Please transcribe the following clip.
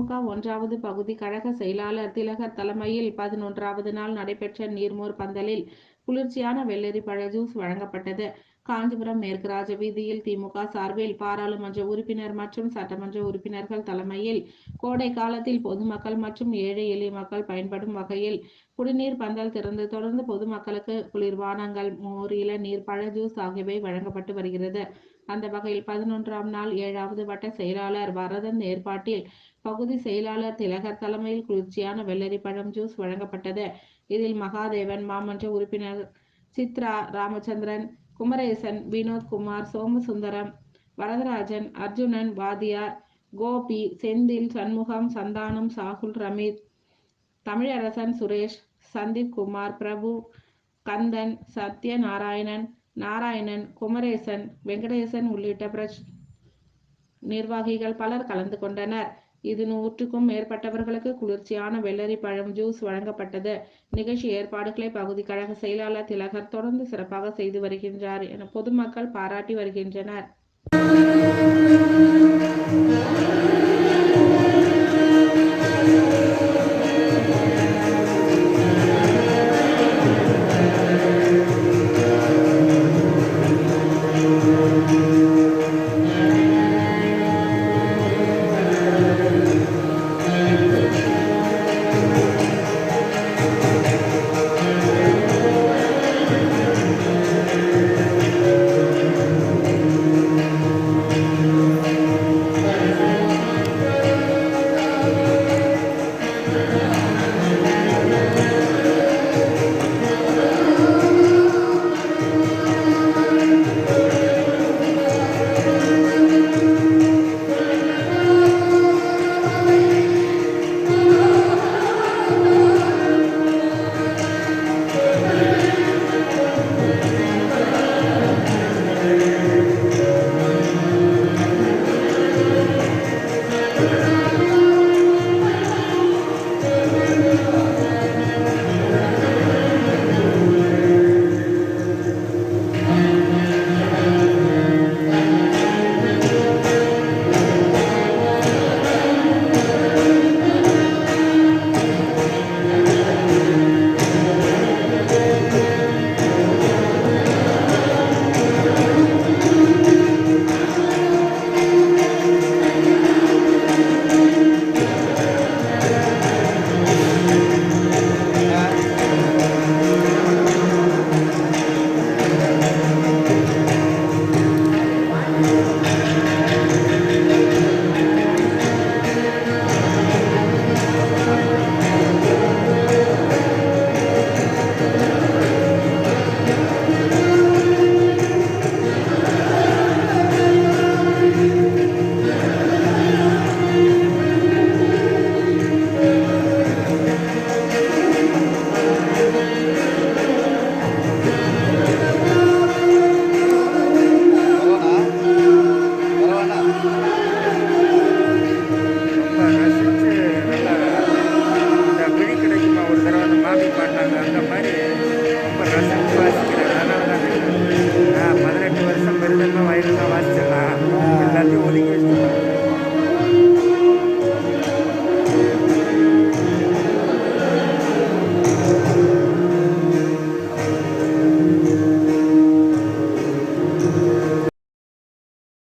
திமுக 1வது பகுதி கழக செயலாளர் திலகர் தலைமையில் 11வது நாள் நடைபெற்ற நீர்மோர் பந்தலில் குளிர்ச்சியான வெள்ளரி பழ ஜூஸ் வழங்கப்பட்டது. காஞ்சிபுரம் மேற்கு ராஜ வீதியில் திமுக சார்பில் பாராளுமன்ற உறுப்பினர் மற்றும் சட்டமன்ற உறுப்பினர்கள் தலைமையில் கோடை காலத்தில் பொதுமக்கள் மற்றும் ஏழை எளிய மக்கள் பயன்படும் வகையில் குடிநீர் பந்தல் திறந்து தொடர்ந்து பொதுமக்களுக்கு குளிர்பானங்கள், மோர், இளநீர், பழ ஜூஸ் ஆகியவை வழங்கப்பட்டு வருகிறது. அந்த வகையில் 11ஆம் நாள் 7வது வட்ட செயலாளர் வரதன் ஏற்பாட்டில் பகுதி செயலாளர் திலகர் தலைமையில் குளிர்ச்சியான வெள்ளரி பழம் ஜூஸ் வழங்கப்பட்டது. இதில் மகாதேவன், மாமன்ற உறுப்பினர் சித்ரா, ராமச்சந்திரன், குமரேசன், வினோத்குமார், சோமசுந்தரம், வரதராஜன், அர்ஜுனன், வாதியார், கோபி, செந்தில், சண்முகம், சந்தானம், சாகுல், ரமீத், தமிழரசன், சுரேஷ், சந்தீப் குமார், பிரபு, கந்தன், சத்யநாராயணன், நாராயணன், குமரேசன், வெங்கடேசன் உள்ளிட்ட நிர்வாகிகள் பலர் கலந்து கொண்டனர். இது 100க்கும் மேற்பட்டவர்களுக்கு குளிர்ச்சியான வெள்ளரி பழம் ஜூஸ் வழங்கப்பட்டது. நிகழ்ச்சி ஏற்பாடுகளை பகுதி கழக செயலாளர் திலகர் தொடர்ந்து சிறப்பாக செய்து வருகின்றார் என பொதுமக்கள் பாராட்டி வருகின்றனர்.